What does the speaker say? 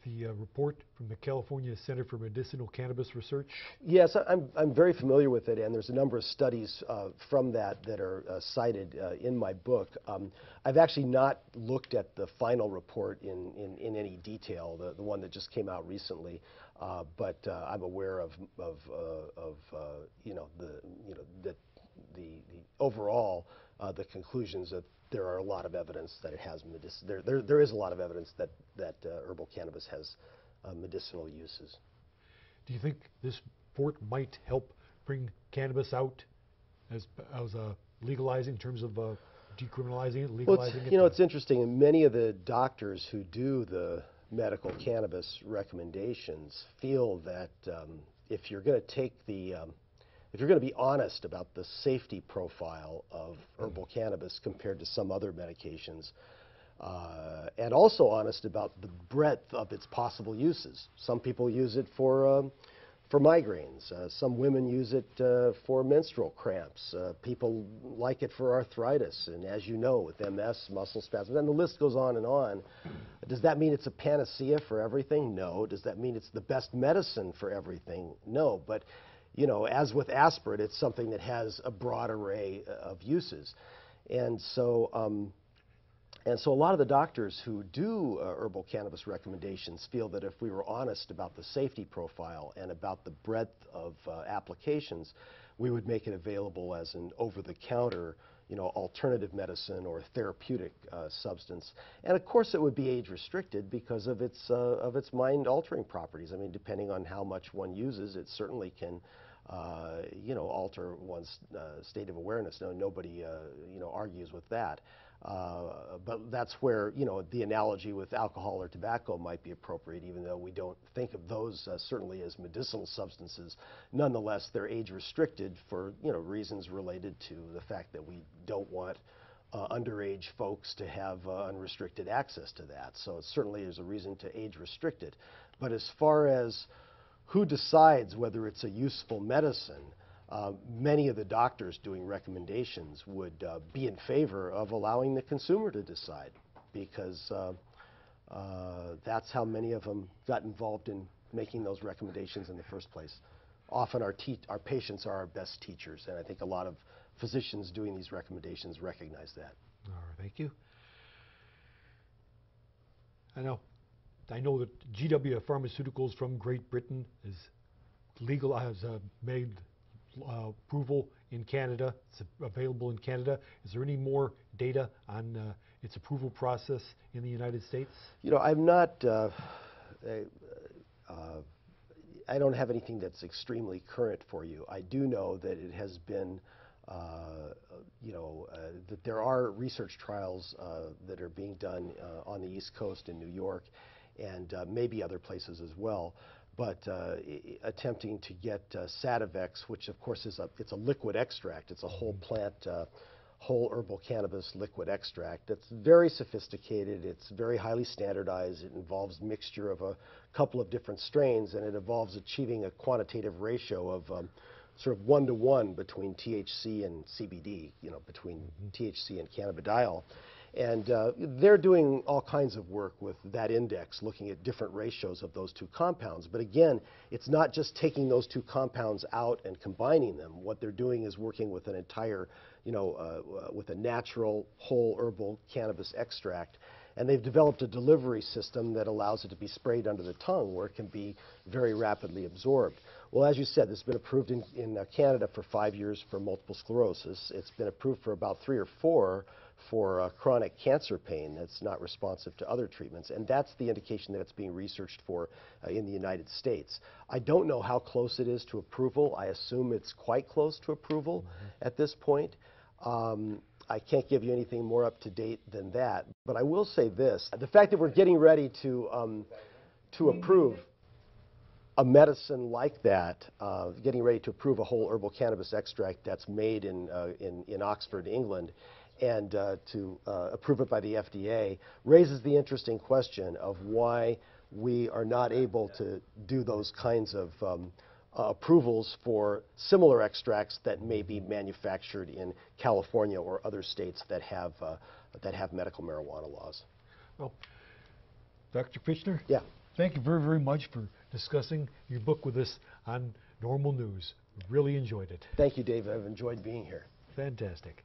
the report from the California Center for Medicinal Cannabis Research? Yes, I'm very familiar with it, and there's a number of studies from that are cited in my book. I've actually not looked at the final report in any detail, the one that just came out recently, but I'm aware of the overall the conclusions that there are a lot of evidence that it has there is a lot of evidence that herbal cannabis has medicinal uses. Do you think this report might help bring cannabis out as legalizing in terms of decriminalizing it, legalizing it? You know, it's interesting. And many of the doctors who do the medical cannabis recommendations feel that if you're going to take if you're going to be honest about the safety profile of herbal cannabis compared to some other medications, and also honest about the breadth of its possible uses. Some people use it for migraines. Some women use it for menstrual cramps. People like it for arthritis, and as you know, with MS, muscle spasms, and the list goes on and on. Does that mean it's a panacea for everything? No. Does that mean it's the best medicine for everything? No. But you know, as with aspirin, it's something that has a broad array of uses. And so a lot of the doctors who do herbal cannabis recommendations feel that if we were honest about the safety profile and about the breadth of applications, we would make it available as an over-the-counter, you know, alternative medicine or therapeutic substance. And of course, it would be age-restricted because of its mind-altering properties. I mean, depending on how much one uses, it certainly can you know, alter one's state of awareness. No, nobody, you know, argues with that. But that's where, you know, the analogy with alcohol or tobacco might be appropriate, even though we don't think of those certainly as medicinal substances. Nonetheless, they're age-restricted for, you know, reasons related to the fact that we don't want underage folks to have unrestricted access to that. So it certainly is a reason to age-restrict it. But as far as who decides whether it's a useful medicine, many of the doctors doing recommendations would be in favor of allowing the consumer to decide, because that's how many of them got involved in making those recommendations in the first place. Often our patients are our best teachers, and I think a lot of physicians doing these recommendations recognize that. All right, thank you. I know that GW Pharmaceuticals from Great Britain has made approval in Canada. It's available in Canada. Is there any more data on its approval process in the United States? You know, I'm not. I don't have anything that's extremely current for you. I do know that it has been, that there are research trials that are being done on the East Coast in New York, and maybe other places as well, but attempting to get Sativex, which of course it's a liquid extract. It's a whole plant, whole herbal cannabis liquid extract. It's very sophisticated. It's very highly standardized. It involves mixture of a couple of different strains, and it involves achieving a quantitative ratio of sort of 1-to-1 between THC and CBD, you know, between THC and cannabidiol. And they're doing all kinds of work with that index, looking at different ratios of those two compounds. But again, it's not just taking those two compounds out and combining them. What they're doing is working with an entire, with a natural whole herbal cannabis extract. And they've developed a delivery system that allows it to be sprayed under the tongue, where it can be very rapidly absorbed. Well, as you said, this has been approved in Canada for 5 years for multiple sclerosis. It's been approved for about 3 or 4 for chronic cancer pain that's not responsive to other treatments, and that's the indication that it's being researched for in the United States. I don't know how close it is to approval. I assume it's quite close to approval at this point. I can't give you anything more up to date than that, but I will say this: the fact that we're getting ready to approve a medicine like that, getting ready to approve a whole herbal cannabis extract that's made in Oxford, England, and to approve it by the FDA, raises the interesting question of why we are not able to do those kinds of approvals for similar extracts that may be manufactured in California or other states that have medical marijuana laws. Well, Dr. Fichtner? Yeah. thank you very, very much for discussing your book with us on Normal News. Really enjoyed it. Thank you, Dave. I've enjoyed being here. Fantastic.